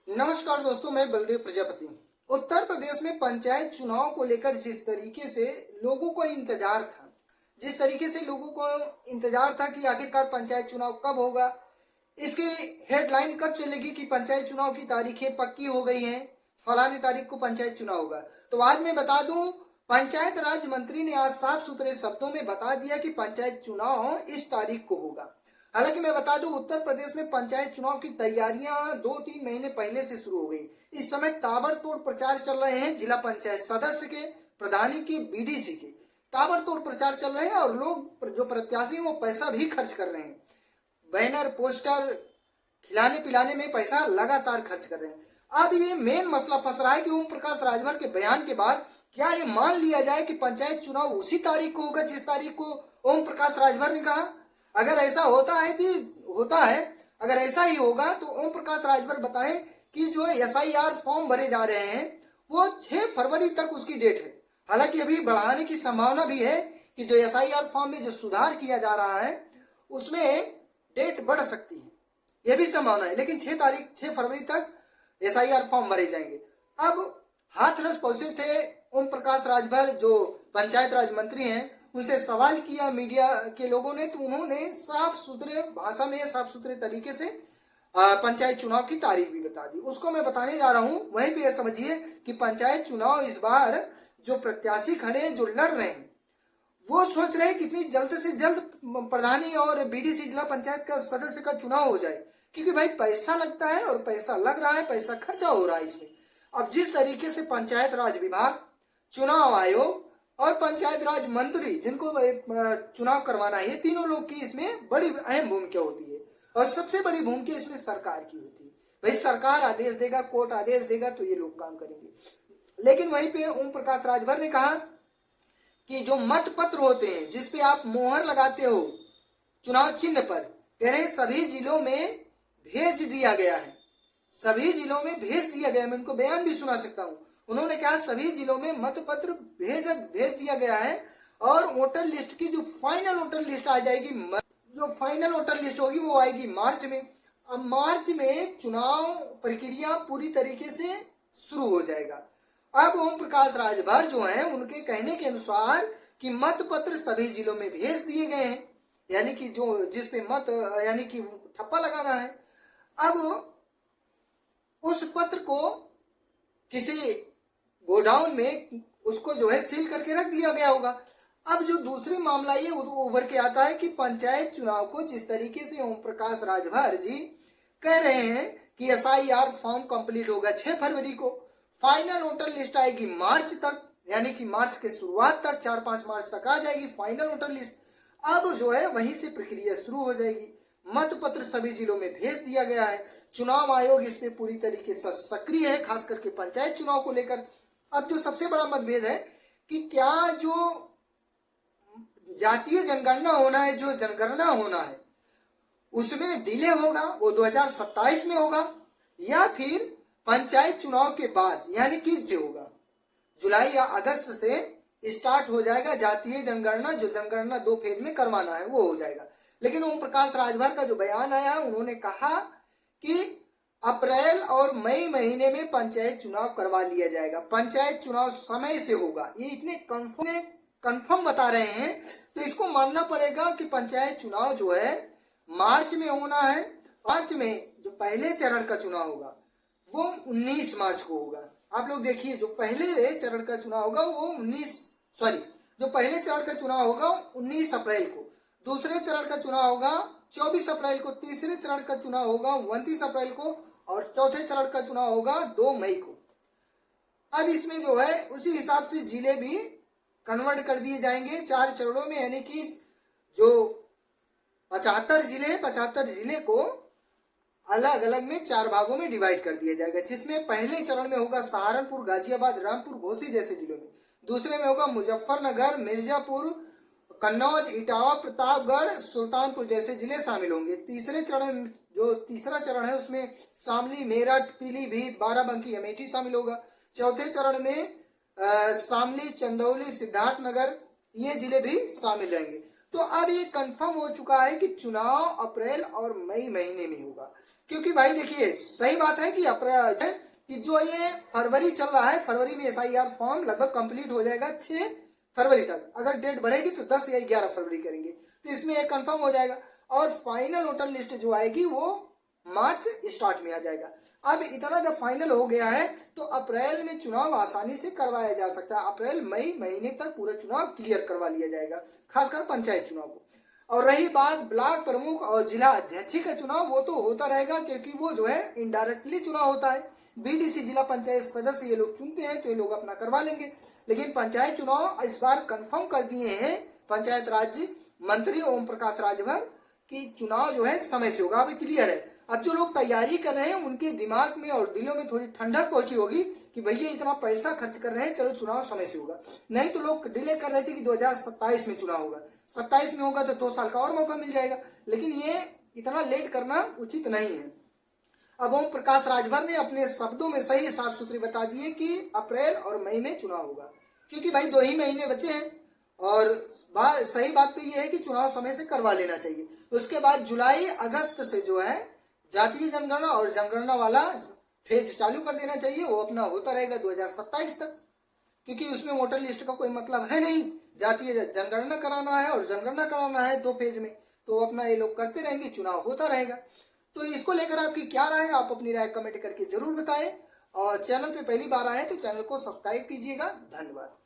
नमस्कार दोस्तों, मैं बलदेव प्रजापति। उत्तर प्रदेश में पंचायत चुनाव को लेकर जिस तरीके से लोगों को इंतजार था कि आखिरकार पंचायत चुनाव कब होगा, इसकी हेडलाइन कब चलेगी कि पंचायत चुनाव की तारीखें पक्की हो गई हैं, फलानी तारीख को पंचायत चुनाव होगा। तो आज मैं बता दूं, पंचायत राज मंत्री ने आज साफ सुथरे शब्दों में बता दिया कि पंचायत चुनाव इस तारीख को होगा। हालांकि मैं बता दूं, उत्तर प्रदेश में पंचायत चुनाव की तैयारियां 2-3 महीने पहले से शुरू हो गई। इस समय ताबड़तोड़ प्रचार चल रहे हैं। जिला पंचायत सदस्य के, प्रधानी के, बीडीसी के ताबड़तोड़ प्रचार चल रहे हैं और लोग जो प्रत्याशी हैं वो पैसा भी खर्च कर रहे हैं। बैनर, पोस्टर खिलाने पिलाने में पैसा लगातार खर्च कर रहे हैं। अब ये मेन मसला फंस रहा है कि ओम प्रकाश राजभर के बयान के बाद क्या ये मान लिया जाए कि पंचायत चुनाव उसी तारीख को होगा जिस तारीख को ओम प्रकाश राजभर ने कहा। अगर ऐसा अगर ऐसा ही होगा तो ओम प्रकाश राजभर बताएं कि जो एसआईआर फॉर्म भरे जा रहे हैं वो 6 फरवरी तक उसकी डेट है। हालांकि अभी बढ़ाने की संभावना भी है कि जो एसआईआर फॉर्म में जो सुधार किया जा रहा है उसमें डेट बढ़ सकती है, यह भी संभावना है। लेकिन 6 फरवरी तक एसआईआर फॉर्म भरे जाएंगे। अब हाथरस पहुंचे थे ओम प्रकाश राजभर, जो पंचायत राज मंत्री हैं, उनसे सवाल किया मीडिया के लोगों ने, तो उन्होंने साफ सुथरे भाषा में, साफ सुथरे तरीके से पंचायत चुनाव की तारीख भी बता दी। उसको मैं बताने जा रहा हूं। वहीं पे समझिए कि पंचायत चुनाव इस बार जो प्रत्याशी खड़े हैं, जो लड़ रहे हैं, वो सोच रहे हैं कितनी जल्द से जल्द प्रधानी और बीडीसी जिला पंचायत का सदस्य का चुनाव हो जाए, क्योंकि भाई पैसा लगता है और पैसा लग रहा है, पैसा खर्चा हो रहा है इसमें। अब जिस तरीके से पंचायत राज विभाग, चुनाव आयोग और पंचायत राज मंत्री, जिनको चुनाव करवाना है, ये तीनों लोग की इसमें बड़ी अहम भूमिका होती है और सबसे बड़ी भूमिका इसमें सरकार की होती है। भाई सरकार आदेश देगा, कोर्ट आदेश देगा तो ये लोग काम करेंगे। लेकिन वहीं पे ओम प्रकाश राजभर ने कहा कि जो मत पत्र होते हैं जिसपे आप मोहर लगाते हो चुनाव चिन्ह पर, कह रहे सभी जिलों में भेज दिया गया है, सभी जिलों में भेज दिया गया है। मैं उनको बयान भी सुना सकता हूँ। उन्होंने कहा सभी जिलों में मत पत्र भेज दिया गया है और वोटर लिस्ट की जो फाइनल वोटर लिस्ट आ जाएगी, जो फाइनल वोटर लिस्ट होगी वो आएगी मार्च में। अब मार्च में चुनाव प्रक्रिया पूरी तरीके से शुरू हो जाएगा। अब ओम प्रकाश राजभर जो है, उनके कहने के अनुसार कि मत पत्र सभी जिलों में भेज दिए गए हैं, यानी कि जो जिसपे मत यानी कि ठप्पा लगाना है, अब उस पत्र को किसी गोडाउन में उसको जो है सील करके रख दिया गया होगा। अब जो दूसरी मामला ये उभर के आता है कि पंचायत चुनाव को जिस तरीके से ओम प्रकाश राजभर जी कह रहे हैं कि एसआईआर फॉर्म कंप्लीट होगा 6 फरवरी को, फाइनल वोटर लिस्ट आएगी मार्च तक, यानी कि मार्च के शुरुआत तक, 4-5 मार्च तक आ जाएगी फाइनल वोटर लिस्ट। अब जो है वहीं से प्रक्रिया शुरू हो जाएगी। मत पत्र सभी जिलों में भेज दिया गया है। चुनाव आयोग इस पे पूरी तरीके से सक्रिय है, खास करके पंचायत चुनाव को लेकर। अब जो सबसे बड़ा मतभेद है कि क्या जो जातीय जनगणना होना है, जो जनगणना होना है, उसमें डिले होगा, वो 2027 में होगा, या फिर पंचायत चुनाव के बाद, यानी कि जो होगा जुलाई या अगस्त से स्टार्ट हो जाएगा जातीय जनगणना। जो जनगणना 2 फेज में करवाना है वो हो जाएगा। लेकिन ओम प्रकाश राजभर का जो बयान आया, उन्होंने कहा कि अप्रैल और मई महीने में पंचायत चुनाव करवा लिया जाएगा, पंचायत चुनाव समय से होगा। ये इतने कंफर्म बता रहे हैं, तो इसको मानना पड़ेगा कि पंचायत चुनाव जो है मार्च में होना है। मार्च में जो पहले चरण का चुनाव होगा वो 19 मार्च को होगा। आप लोग देखिए, जो पहले चरण का चुनाव होगा वो 19 अप्रैल को, दूसरे चरण का चुनाव होगा 24 अप्रैल को, तीसरे चरण का चुनाव होगा 29 अप्रैल को और चौथे चरण का चुनाव होगा 2 मई को। अब इसमें जो है उसी हिसाब से जिले भी कन्वर्ट कर दिए जाएंगे 4 चरणों में, यानी कि जो 75 जिले हैं, 75 जिले को अलग अलग में 4 भागों में डिवाइड कर दिया जाएगा, जिसमें पहले चरण में होगा सहारनपुर, गाजियाबाद, रामपुर, घोसी जैसे जिलों में। दूसरे में होगा मुजफ्फरनगर, मिर्जापुर, कन्नौज, इटावा, प्रतापगढ़, सुल्तानपुर जैसे जिले शामिल होंगे। तीसरा चरण है उसमें शामली, मेरठ, पीलीभीत, बाराबंकी, अमेठी शामिल होगा। चौथे चरण में शामली, चंदौली, सिद्धार्थनगर ये जिले भी शामिल रहेंगे। तो अब ये कंफर्म हो चुका है कि चुनाव अप्रैल और मई महीने में होगा। क्योंकि भाई देखिए सही बात है कि अप्रैल कि जो ये फरवरी चल रहा है, फरवरी में एसआईआर फॉर्म लगभग कंप्लीट हो जाएगा 6 फरवरी तक। अगर डेट बढ़ेगी तो 10 या 11 फरवरी करेंगे, तो इसमें एक कंफर्म हो जाएगा। और फाइनल वोटर लिस्ट जो आएगी वो मार्च स्टार्ट में आ जाएगा। अब इतना जब फाइनल हो गया है तो अप्रैल में चुनाव आसानी से करवाया जा सकता है। अप्रैल मई महीने तक पूरा चुनाव क्लियर करवा लिया जाएगा, खासकर पंचायत चुनाव को। और रही बात ब्लॉक प्रमुख और जिला अध्यक्ष का चुनाव, वो तो होता रहेगा क्योंकि वो जो है इनडायरेक्टली चुनाव होता है। बीडीसी जिला पंचायत सदस्य ये लोग चुनते हैं तो ये लोग अपना करवा लेंगे। लेकिन पंचायत चुनाव इस बार कंफर्म कर दिए हैं पंचायत राज्य मंत्री ओम प्रकाश राजभर कि चुनाव जो है समय से होगा। अभी क्लियर है। अब जो लोग तैयारी कर रहे हैं उनके दिमाग में और दिलों में थोड़ी ठंडक पहुंची होगी कि भैया इतना पैसा खर्च कर रहे हैं, चलो चुनाव समय से होगा। नहीं तो लोग डिले कर रहे थे कि 2027 में चुनाव होगा, 27 में होगा तो 2 साल का और मौका मिल जाएगा। लेकिन ये इतना लेट करना उचित नहीं है। अब ओम प्रकाश राजभर ने अपने शब्दों में सही साफ सुथरी बता दिए कि अप्रैल और मई में चुनाव होगा, क्योंकि भाई 2 ही महीने बचे हैं। और सही बात तो ये है कि चुनाव समय से करवा लेना चाहिए। उसके बाद जुलाई अगस्त से जो है जातीय जनगणना और जनगणना वाला फेज चालू कर देना चाहिए। वो अपना होता रहेगा 2027 तक, क्योंकि उसमें वोटर लिस्ट का कोई मतलब है नहीं। जातीय जनगणना कराना है और जनगणना कराना है 2 फेज में, तो अपना ये लोग करते रहेंगे, चुनाव होता रहेगा। तो इसको लेकर आपकी क्या राय है, आप अपनी राय कमेंट करके जरूर बताएं। और चैनल पे पहली बार आए तो चैनल को सब्सक्राइब कीजिएगा। धन्यवाद।